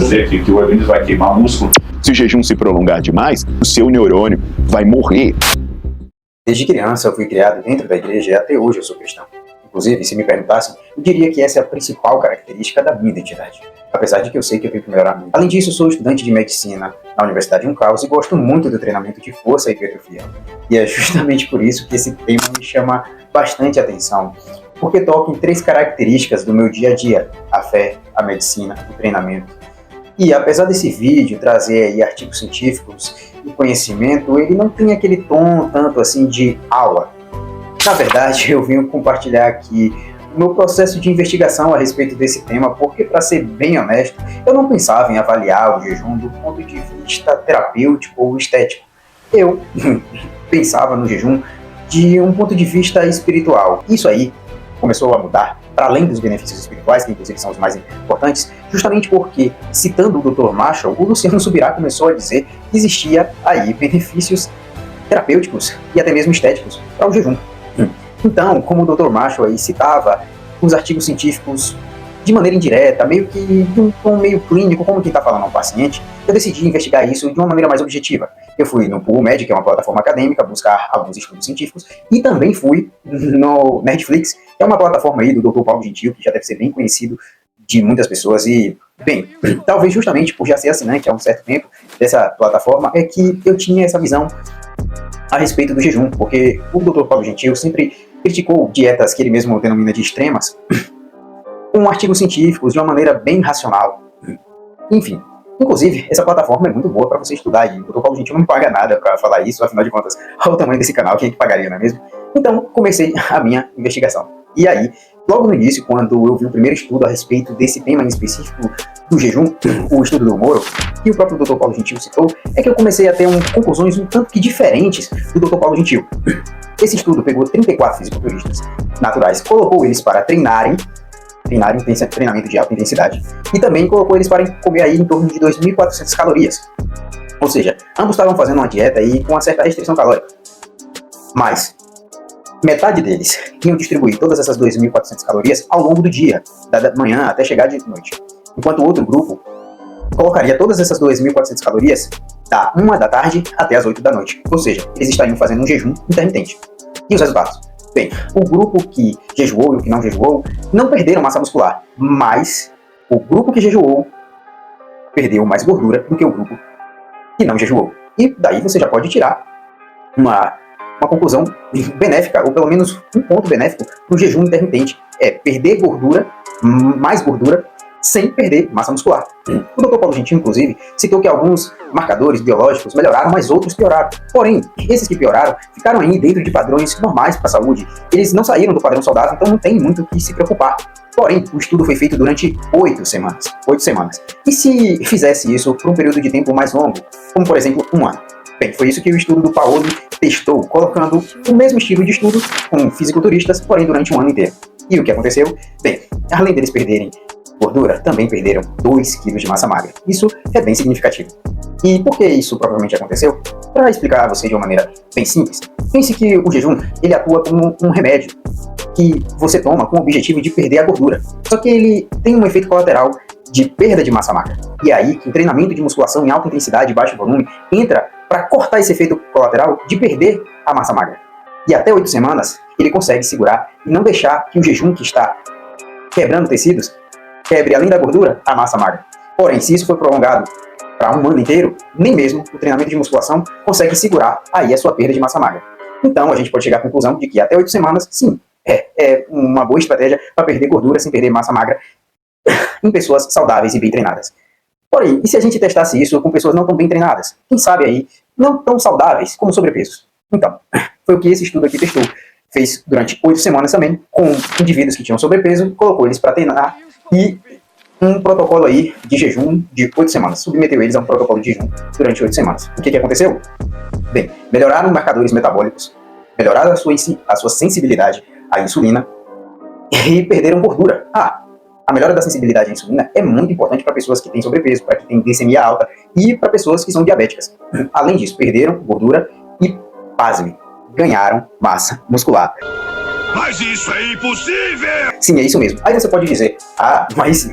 dizer que o organismo vai queimar músculo. Se o jejum se prolongar demais, o seu neurônio vai morrer. Desde criança eu fui criado dentro da igreja e até hoje eu sou cristão. Inclusive, se me perguntassem, eu diria que essa é a principal característica da minha identidade. Apesar de que eu sei que eu tenho que melhorar muito. Além disso, eu sou estudante de medicina na Universidade Unclaus e gosto muito do treinamento de força e hipertrofia. E é justamente por isso que esse tema me chama bastante atenção, porque toca em 3 características do meu dia a dia: a fé, a medicina, o treinamento. E apesar desse vídeo trazer aí artigos científicos e conhecimento, ele não tem aquele tom tanto assim de aula. Na verdade, eu vim compartilhar aqui o meu processo de investigação a respeito desse tema, porque, para ser bem honesto, eu não pensava em avaliar o jejum do ponto de vista terapêutico ou estético. Eu pensava no jejum de um ponto de vista espiritual. Isso aí começou a mudar, para além dos benefícios espirituais, que inclusive são os mais importantes, justamente porque, citando o Dr. Marshall, o Luciano Subirá começou a dizer que existia aí benefícios terapêuticos e até mesmo estéticos para o jejum. Então, como o Dr. Marshall aí citava os artigos científicos de maneira indireta, meio que de um tom meio clínico, como quem está falando a um paciente, eu decidi investigar isso de uma maneira mais objetiva. Eu fui no PubMed, que é uma plataforma acadêmica, buscar alguns estudos científicos, e também fui no Nerdflix, que é uma plataforma aí do Dr. Paulo Gentil, que já deve ser bem conhecido de muitas pessoas. E, bem, talvez justamente por já ser assinante há um certo tempo dessa plataforma, é que eu tinha essa visão a respeito do jejum, porque o Dr. Paulo Gentil sempre criticou dietas que ele mesmo denomina de extremas, com artigos científicos, de uma maneira bem racional. Enfim, inclusive, essa plataforma é muito boa para você estudar, e o Dr. Paulo Gentil não me paga nada para falar isso, afinal de contas, olha o tamanho desse canal, quem é que pagaria, não é mesmo? Então, comecei a minha investigação. E aí, logo no início, quando eu vi o primeiro estudo a respeito desse tema em específico do jejum, o estudo do Moro, que o próprio Dr. Paulo Gentil citou, é que eu comecei a ter conclusões um tanto que diferentes do Dr. Paulo Gentil. Esse estudo pegou 34 fisiculturistas naturais, colocou eles para treinamento de alta intensidade, e também colocou eles para comer aí em torno de 2.400 calorias. Ou seja, ambos estavam fazendo uma dieta aí com uma certa restrição calórica. Mas metade deles iam distribuir todas essas 2.400 calorias ao longo do dia, da manhã até chegar de noite. Enquanto o outro grupo colocaria todas essas 2.400 calorias da 1 da tarde até as 8 da noite. Ou seja, eles estariam fazendo um jejum intermitente. E os resultados? Bem, o grupo que jejuou e o que não jejuou não perderam massa muscular, mas o grupo que jejuou perdeu mais gordura do que o grupo que não jejuou. E daí você já pode tirar uma conclusão benéfica, ou pelo menos um ponto benéfico para o jejum intermitente: é perder gordura, mais gordura, sem perder massa muscular. O Dr. Paulo Gentil, inclusive, citou que alguns marcadores biológicos melhoraram, mas outros pioraram. Porém, esses que pioraram ficaram aí dentro de padrões normais para a saúde. Eles não saíram do padrão saudável, então não tem muito o que se preocupar. Porém, o estudo foi feito durante 8 semanas. 8 semanas. E se fizesse isso por um período de tempo mais longo, como por exemplo 1 ano? Bem, foi isso que o estudo do Paoli testou, colocando o mesmo estilo de estudo com fisiculturistas, porém durante um ano inteiro. E o que aconteceu? Bem, além deles perderem gordura, também perderam 2 kg de massa magra. Isso é bem significativo. E por que isso provavelmente aconteceu? Para explicar a você de uma maneira bem simples, pense que o jejum ele atua como um remédio que você toma com o objetivo de perder a gordura. Só que ele tem um efeito colateral de perda de massa magra. E aí, o treinamento de musculação em alta intensidade e baixo volume entra para cortar esse efeito colateral de perder a massa magra. E até 8 semanas, ele consegue segurar e não deixar que o jejum que está quebrando tecidos quebre, além da gordura, a massa magra. Porém, se isso for prolongado para um ano inteiro, nem mesmo o treinamento de musculação consegue segurar aí a sua perda de massa magra. Então, a gente pode chegar à conclusão de que até 8 semanas, sim, é uma boa estratégia para perder gordura sem perder massa magra em pessoas saudáveis e bem treinadas. Porém, e se a gente testasse isso com pessoas não tão bem treinadas? Quem sabe aí, não tão saudáveis como sobrepesos? Então, foi o que esse estudo aqui testou. Fez durante 8 semanas também, com indivíduos que tinham sobrepeso, colocou eles para treinar e um protocolo aí de jejum de 8 semanas. Submeteu eles a um protocolo de jejum durante 8 semanas. O que aconteceu? Bem, melhoraram os marcadores metabólicos, melhoraram a sua sensibilidade à insulina e perderam gordura. A melhora da sensibilidade à insulina é muito importante para pessoas que têm sobrepeso, para quem tem glicemia alta e para pessoas que são diabéticas. Além disso, perderam gordura e, pasme, ganharam massa muscular. Mas isso é impossível! Sim, é isso mesmo. Aí você pode dizer, mas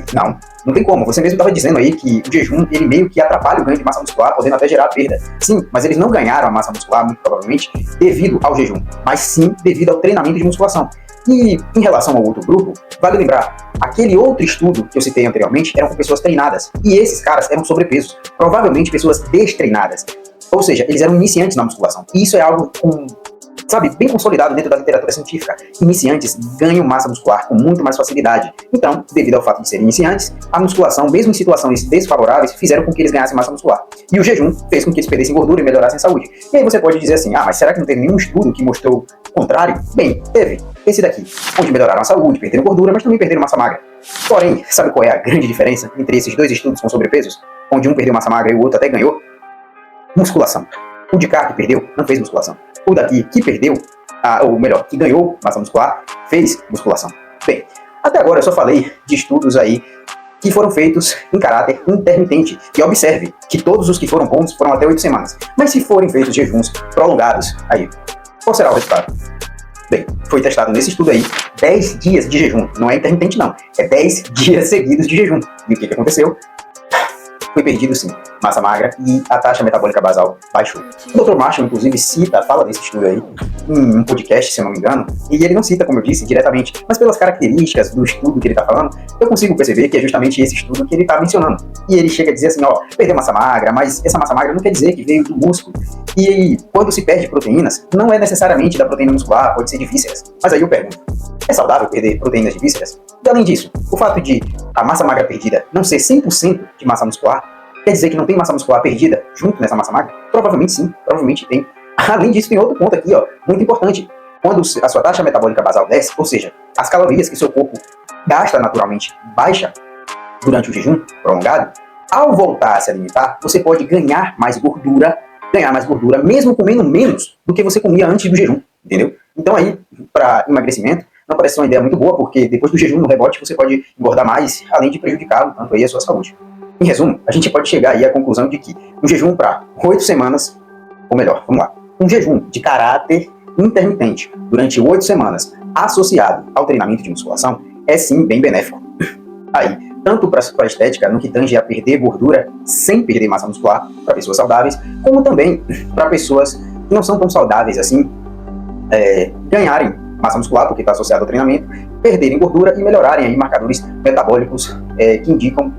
não tem como. Você mesmo estava dizendo aí que o jejum, ele meio que atrapalha o ganho de massa muscular, podendo até gerar perda. Sim, mas eles não ganharam a massa muscular, muito provavelmente, devido ao jejum, mas sim devido ao treinamento de musculação. E em relação ao outro grupo, vale lembrar, aquele outro estudo que eu citei anteriormente eram com pessoas treinadas, e esses caras eram sobrepesos, provavelmente pessoas destreinadas. Ou seja, eles eram iniciantes na musculação. E isso é algo bem consolidado dentro da literatura científica. Iniciantes ganham massa muscular com muito mais facilidade. Então, devido ao fato de serem iniciantes, a musculação, mesmo em situações desfavoráveis, fizeram com que eles ganhassem massa muscular. E o jejum fez com que eles perdessem gordura e melhorassem a saúde. E aí você pode dizer assim, mas será que não teve nenhum estudo que mostrou o contrário? Bem, teve. Esse daqui, onde melhoraram a saúde, perderam gordura, mas também perderam massa magra. Porém, sabe qual é a grande diferença entre esses dois estudos com sobrepesos? Onde um perdeu massa magra e o outro até ganhou? Musculação. O de cá que perdeu, não fez musculação. O daqui que perdeu, ou melhor, que ganhou massa muscular, fez musculação. Bem, até agora eu só falei de estudos aí que foram feitos em caráter intermitente. E observe que todos os que foram bons foram até 8 semanas. Mas se forem feitos jejuns prolongados, aí, qual será o resultado? Bem, foi testado nesse estudo aí 10 dias de jejum. Não é intermitente não, é 10 dias seguidos de jejum. E o que aconteceu? Foi perdido sim, massa magra e a taxa metabólica basal baixou. O Dr. Marshall, inclusive, fala desse estudo aí em um podcast, se eu não me engano, e ele não cita, como eu disse, diretamente, mas pelas características do estudo que ele está falando, eu consigo perceber que é justamente esse estudo que ele está mencionando. E ele chega a dizer assim, perdeu massa magra, mas essa massa magra não quer dizer que veio do músculo. E quando se perde proteínas, não é necessariamente da proteína muscular, pode ser de vísceras. Mas aí eu pergunto, é saudável perder proteínas de vísceras? E além disso, o fato de a massa magra perdida não ser 100% de massa muscular, quer dizer que não tem massa muscular perdida junto nessa massa magra? Provavelmente sim, provavelmente tem. Além disso, tem outro ponto aqui, muito importante. Quando a sua taxa metabólica basal desce, ou seja, as calorias que seu corpo gasta naturalmente baixa durante o jejum prolongado, ao voltar a se alimentar, você pode ganhar mais gordura, mesmo comendo menos do que você comia antes do jejum, entendeu? Então aí, para emagrecimento, não parece ser uma ideia muito boa, porque depois do jejum no rebote você pode engordar mais, além de prejudicá-lo tanto aí a sua saúde. Em resumo, a gente pode chegar aí à conclusão de que um jejum para 8 semanas, ou melhor, vamos lá, um jejum de caráter intermitente durante 8 semanas, associado ao treinamento de musculação, é sim bem benéfico. Aí, tanto para a estética, no que tange a perder gordura sem perder massa muscular, para pessoas saudáveis, como também para pessoas que não são tão saudáveis assim, ganharem massa muscular, porque está associado ao treinamento, perderem gordura e melhorarem aí marcadores metabólicos que indicam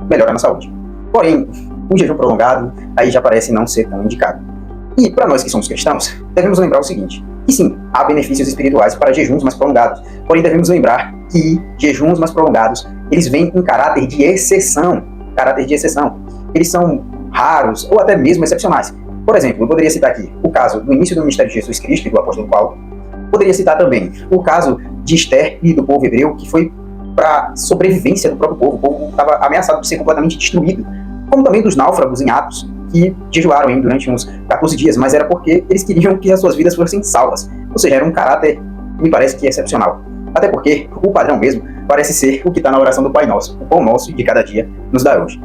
melhora na saúde. Porém, um jejum prolongado aí já parece não ser tão indicado. E para nós que somos cristãos, devemos lembrar o seguinte, que sim, há benefícios espirituais para jejuns mais prolongados, porém devemos lembrar que jejuns mais prolongados, eles vêm em caráter de exceção. Eles são raros ou até mesmo excepcionais. Por exemplo, eu poderia citar aqui o caso do início do ministério de Jesus Cristo e do apóstolo Paulo. Poderia citar também o caso de Esther e do povo hebreu, que foi para sobrevivência do próprio povo. O povo estava ameaçado de ser completamente destruído. Como também dos náufragos em Atos, que jejuaram durante uns 14 dias, mas era porque eles queriam que as suas vidas fossem salvas. Ou seja, era um caráter, me parece que excepcional. Até porque o padrão mesmo parece ser o que está na oração do Pai Nosso. O pão nosso de cada dia nos dá hoje.